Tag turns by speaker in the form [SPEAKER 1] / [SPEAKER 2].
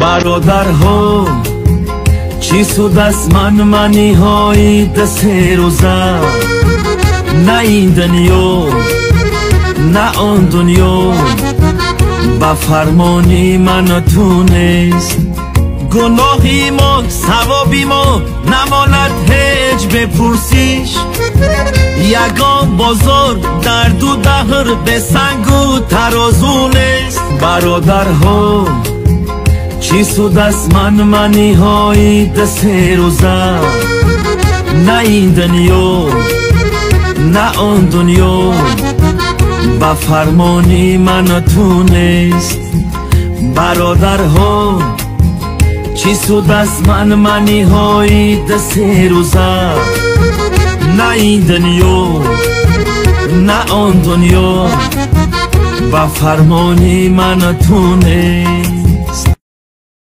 [SPEAKER 1] برادرها چی سود از منی های دست روزه، نه این دنیا نه آن دنیا با فرمانی من تو نیست. گناهی ما ثوابی ما نماند هیچ بپرسیش. یگان بازار در دو دهر به سنگ و ترازو نیست. برادرها چی سود از منی های دست روزه، نه این دنیا نه آن دنیا با فرمانی من تو نیست. برادرها چی سود از منی های دست روزه، نه این دنیا نه آن دنیا با فرمانی من تو نیست.